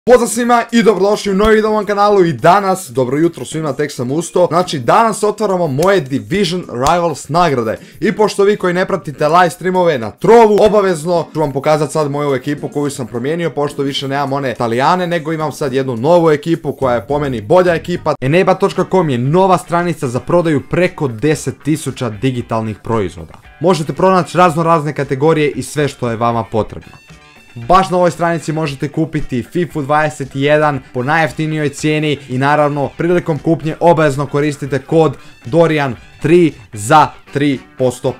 Pozdrav svima i dobrodošli u novi video na ovom kanalu i danas, dobro jutro svima, tek sam ustao. Znači danas otvaramo moje Division Rivals nagrade. I pošto vi koji ne pratite live streamove na Trovu, obavezno ću vam pokazati sad moju ekipu koju sam promijenio. Pošto više nemam one Italijane, nego imam sad jednu novu ekipu koja je po meni bolja ekipa. Eneba.com je nova stranica za prodaju preko 10.000 digitalnih proizvoda. Možete pronaći razne kategorije i sve što je vama potrebno. Baš na ovoj stranici možete kupiti FIFA 21 po najjeftinijoj cijeni i naravno prilikom kupnje obavezno koristite kod Dorian3 za 3%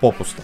popusta.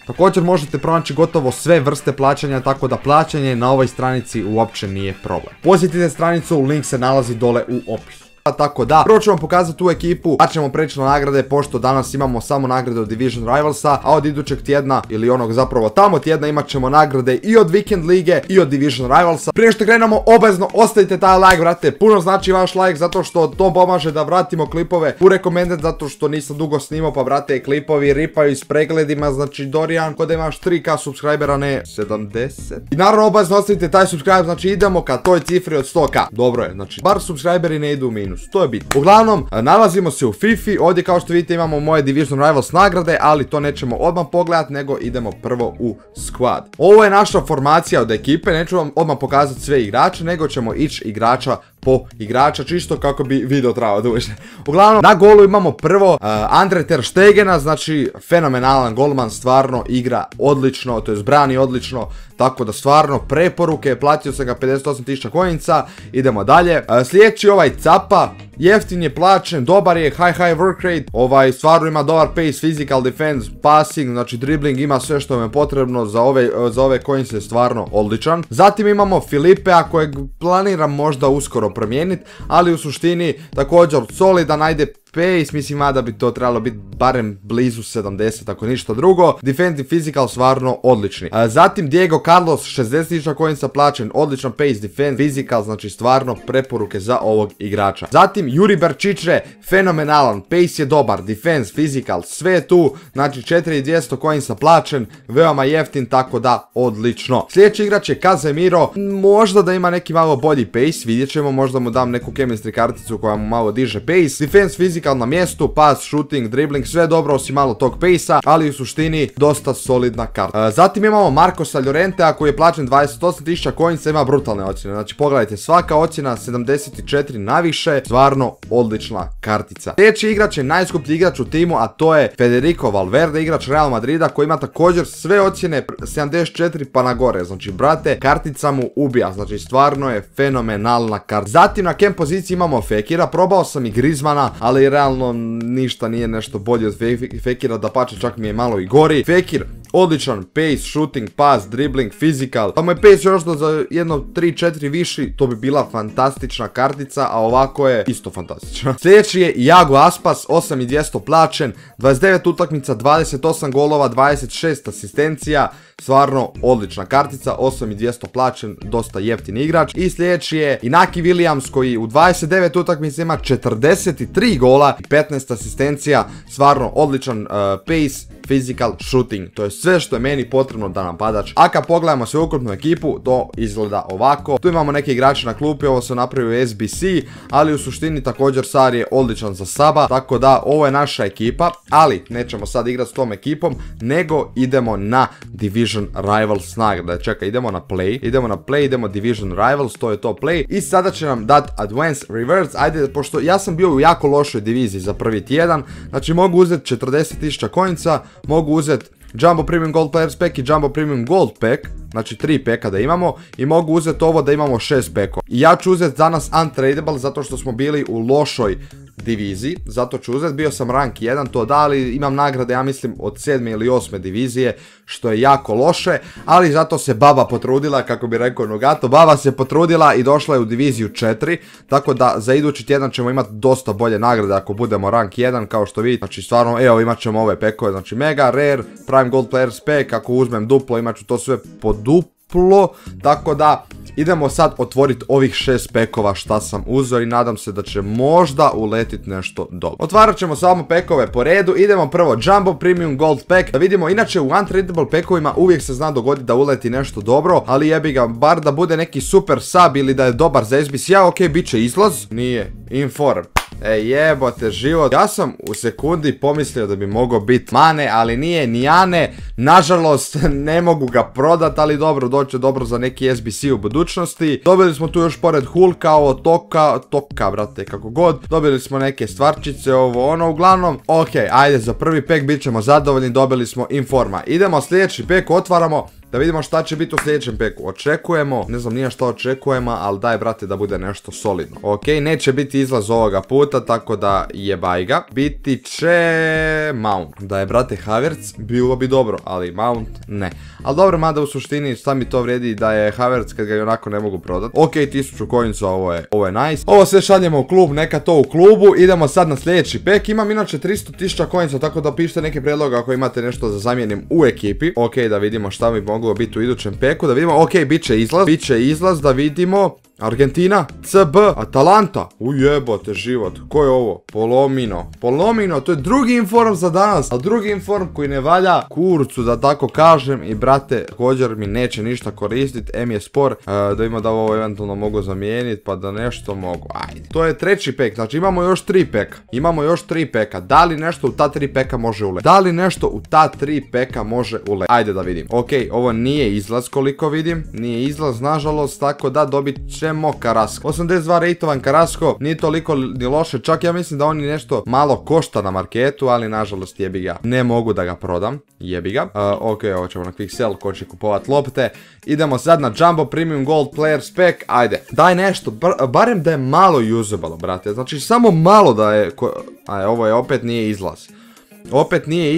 Također možete pronaći gotovo sve vrste plaćanja, tako da plaćanje na ovoj stranici uopće nije problem. Posjetite stranicu, link se nalazi dole u opisu. Tako da, prvo ću vam pokazati tu ekipu, pa ćemo preći na nagrade, pošto danas imamo samo nagrade od Division Rivalsa, a od idućeg tjedna, ili onog zapravo tamo tjedna, imat ćemo nagrade i od Weekend lige i od Division Rivalsa. Prije što krenemo, obavezno ostavite taj like, brate, puno znači vaš like, zato što to pomaže da vratimo klipove u recommended, zato što nisam dugo snimao, pa brate, klipovi ripaju s pregledima, znači Dorian, kod imaš 3k subscribera, ne 70. I naravno obavezno ostavite taj subscribe, znači idemo ka toj cifri od 100k, dobro je, znači bar subscriberi ne idu u minus. To je bitno. Uglavnom, nalazimo se u FIFA, ovdje kao što vidite imamo moje Division Rivals nagrade, ali to nećemo odmah pogledati, nego idemo prvo u squad. Ovo je naša formacija od ekipe, neću vam odmah pokazati sve igrače, nego ćemo ići igrača po igrača, čisto kako bi video trajao duže. Uglavnom, na golu imamo prvo Andre ter Stegena, znači fenomenalan golman, stvarno igra odlično, to jest brani odlično, tako da stvarno preporuke, platio sam ga 58.000 coinca, idemo dalje. Sljedeći ovaj Capa, jeftin je, plaćen, dobar je, high work rate, stvarno ima dobar pace, physical defense, passing, znači dribbling, ima sve što vam je potrebno za ove coince, je stvarno odličan. Zatim imamo Filipea kojeg planiram možda uskoro promijeniti, ali u suštini također solidan, ajde pace, mislim da bi to trebalo biti barem blizu 70 ako ništa drugo. Defensive physical stvarno odlični. Zatim Diego Carlos 60.000 coinsa, plaćen, odličan pace, defense, physical, znači stvarno preporuke za ovog igrača. Zatim Juri Berčiće, fenomenalan, pace je dobar, defense, physical, sve je tu, znači 4.200 coinsa, plaćen, veoma jeftin, tako da odlično. Sljedeći igrač je Casemiro, možda da ima neki malo bolji pace, vidjet ćemo, možda mu dam neku chemistry karticu koja mu malo diže pace. Defense, physical na mjestu, pass, shooting, dribbling, sve dobro osim malo tog pace-a, ali u suštini dosta solidna karta. Zatim imamo Marcosa Llorentea koji je plaćen 28.000 coinsa, ima brutalne ocjene, znači pogledajte, svaka ocjena 74 naviše, stvarno odlična kartica. Sljedeći igrač je najskuplji igrač u timu, a to je Federico Valverde, igrač Real Madrida koji ima također sve ocjene 74 pa na gore, znači brate, kartica mu ubija, znači stvarno je fenomenalna karta. Zatim na kem poziciji imamo Fekira, probao sam i Griezmana, ali realno ništa nije nešto bolje od Fekira, dapače čak mi je malo i gori. Fekir, odličan pace, shooting, pass, dribbling, physical, pa mu je pace još za jedno 3-4 viši, to bi bila fantastična kartica, a ovako je isto fantastična. Sljedeći je Iago Aspas, 8.200 plaćen, 29 utakmica, 28 golova, 26 asistencija, stvarno odlična kartica, 8.200 plaćen, dosta jeftin igrač. I sljedeći je Inaki Williams koji u 29 utakmica ima 43 gola i 15 asistencija, stvarno odličan pace, physical, shooting, to je sve što je meni potrebno da napadač. A kad pogledamo sveukupnu ekipu, to izgleda ovako. Tu imamo neke igrače na klupi, ovo se napravio SBC, ali u suštini također Sar je odličan za Saba, tako da ovo je naša ekipa, ali nećemo sad igrati s tom ekipom, nego idemo na Division Rivals nagrade. Čekaj, idemo na play, idemo Division Rivals, to je to play, i sada će nam dati Advanced Rewards. Ajde, pošto ja sam bio u jako lošoj diviziji za prvi tjedan, znači mogu uzeti 40.000 coinca, mogu uzeti Jumbo Premium Gold Players Pack i Jumbo Premium Gold Pack, znači 3 peka da imamo, i mogu uzeti ovo da imamo 6 pekova. I ja ću uzeti danas Untradable zato što smo bili u lošoj diviziji, zato ću uzeti, bio sam rank 1, to da, ali imam nagrade, ja mislim, od 7. ili 8. divizije, što je jako loše, ali zato se baba potrudila, kako bi rekao Nogato, baba se potrudila i došla je u diviziju 4, tako da za idući tjedan ćemo imati dosta bolje nagrade ako budemo rank 1, kao što vidite, znači stvarno, evo imat ćemo ove pekove, znači Mega, Rare, Prime Gold Players Pack, ako uzmem duplo imat ću to sve po duplo, tako da idemo sad otvoriti ovih 6 pekova šta sam uzeo i nadam se da će možda uletiti nešto dobro. Otvarat ćemo samo pekove po redu, idemo prvo Jumbo Premium Gold Pack, da vidimo, inače u Untradable pekovima uvijek se zna dogoditi da uleti nešto dobro, ali jebi ga, bar da bude neki super sub ili da je dobar za SBC-a, ok, bit će izlaz, nije, Inform. Jebote život, ja sam u sekundi pomislio da bi mogao biti Mane, ali nije ni Ane, nažalost ne mogu ga prodat, ali dobro, doće dobro za neki SBC u budućnosti. Dobili smo tu još pored Hulka, ovo Toka, brate, kako god, dobili smo neke stvarčice, ovo ono, uglavnom, ok, ajde, za prvi pek bit ćemo zadovoljni, dobili smo Informa. Idemo sljedeći pek, otvaramo, da vidimo šta će biti u sljedećem peku. Očekujemo, ne znam nije šta očekujemo, ali daj brate da bude nešto solidno. Ok, neće biti izlaz ovoga puta, tako da jebaj ga. Biti će Mount. Da je brate Havertz, bilo bi dobro, ali Mount ne. Ali dobro, mada u suštini šta mi to vrijedi da je Havertz kad ga i onako ne mogu prodati. Ok, 1000 coinsa, ovo je nice. Ovo sve šaljemo u klub, neka to u klubu. Idemo sad na sljedeći pek. Imam inače 300.000 coinsa, tako da pišite neke prijedloge ako imate nešto za zamijenim u ekipi. Ok, da vidimo šta mi mogu biti u idućem peku, da vidimo, ok, bit će izlaz, da vidimo, Argentina, CB, Atalanta, ujebote život, ko je ovo? Polomino, to je drugi inform za danas, ali drugi inform koji ne valja kurcu, da tako kažem, i brate, također mi neće ništa koristiti, M je spor, da vidimo da ovo eventualno mogu zamijeniti, pa da nešto mogu, ajde. To je treći pek, znači imamo još 3 peka, da li nešto u ta 3 peka može ulet? Ajde da vidim, ok, ovo nije izlaz koliko vidim, nije izlaz nažalost, tako da dobit ćemo Carrasco. 82 rejtovan Carrasco, nije toliko ni loše, čak ja mislim da on nešto malo košta na marketu, ali nažalost jebi ga, ne mogu da ga prodam, jebi ga. Ok, ovo ćemo na quick sell, ko će kupovat lopte. Idemo sad na Jumbo Premium Gold Players Pack, ajde, daj nešto, barem da je malo usable, brate, znači samo malo da je, ovo je opet nije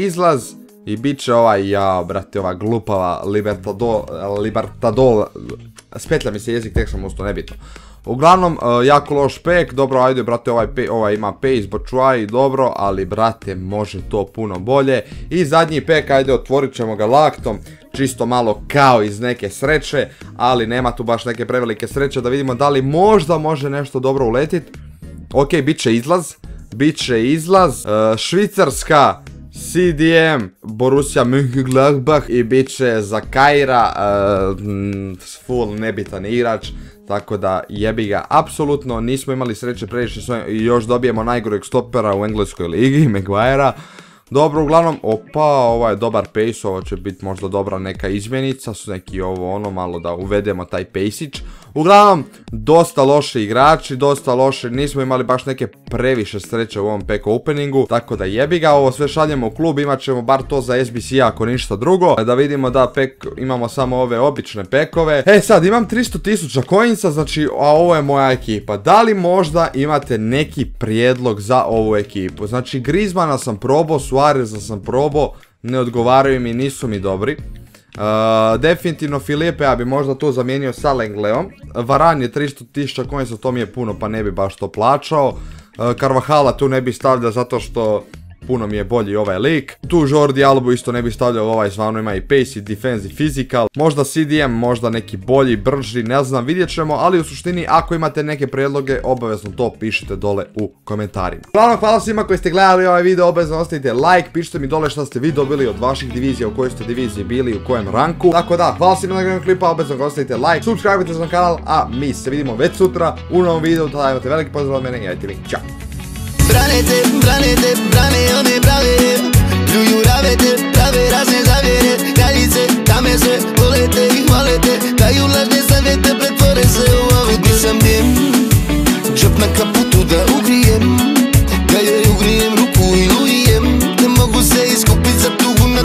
izlaz. I bit će brate, ova glupava Libertador, spetlja mi se jezik, tek sam usto, nebitno. Uglavnom, jako loš pek, dobro, ajde, brate, ovaj ima pace, Batshuayi, dobro, ali, brate, može to puno bolje. I zadnji pek, ajde, otvorit ćemo ga laktom, čisto malo kao iz neke sreće, ali nema tu baš neke prevelike sreće, da vidimo da li možda može nešto dobro uletit. Ok, bit će izlaz, Švicarska, CDM, Borussia Mönchengladbach i bit će za Kaira, full nebitan igrač, tako da jebi ga, apsolutno nismo imali sreće previše i još dobijemo najgoreg stopera u engleskoj ligi, Maguirea. Dobro, uglavnom, ovo je dobar pace, ovo će biti možda dobra neka izmjenica, su neki malo da uvedemo taj pejsić. Uglavnom, dosta loši igrači, nismo imali baš neke previše sreće u ovom pack openingu, tako da jebi ga, ovo sve šaljemo u klub, imat ćemo bar to za SBC ako ništa drugo, da vidimo da imamo samo ove obične pekove. Sad, imam 300.000 coinsa, znači, a ovo je moja ekipa, da li možda imate neki prijedlog za ovu ekipu? Znači, Griezmana sam probao, Suareza sam probao, ne odgovaraju mi, nisu mi dobri. Definitivno Filipe, ja bi možda to zamijenio sa Lengleom. Varane je 300.000 coinsa, to mi je puno, pa ne bi baš to plaćao. Carvahala tu ne bi stavljao zato što puno mi je bolji ovaj lik. Tu Jordi Albu isto ne bi stavljao, ovaj stvarno ima i pace i defense i physical. Možda CDM, možda neki bolji, brži, ne znam, vidjet ćemo, ali u suštini ako imate neke prijedloge, obavezno to pišite dole u komentarima. Uglavnom, hvala svima koji ste gledali ovaj video, obavezno ostavite like, pišite mi dole šta ste vi dobili od vaših divizija, u kojoj ste diviziji bili, u kojem ranku. Tako da, hvala svima na gledanju klipa, obavezno ostavite like, subscribe-ite se na kanal, a mi se vidimo već sutra u novom videu, tada imate veliki pozdrav od mene i ajte mi, čao! Brane one brave, pljuju ravete, prave razne zavjere, kraljice, tame sve, volete i hvalete, daju lažne savjete, pretvore se u ovi. Nisam dim, čop na kap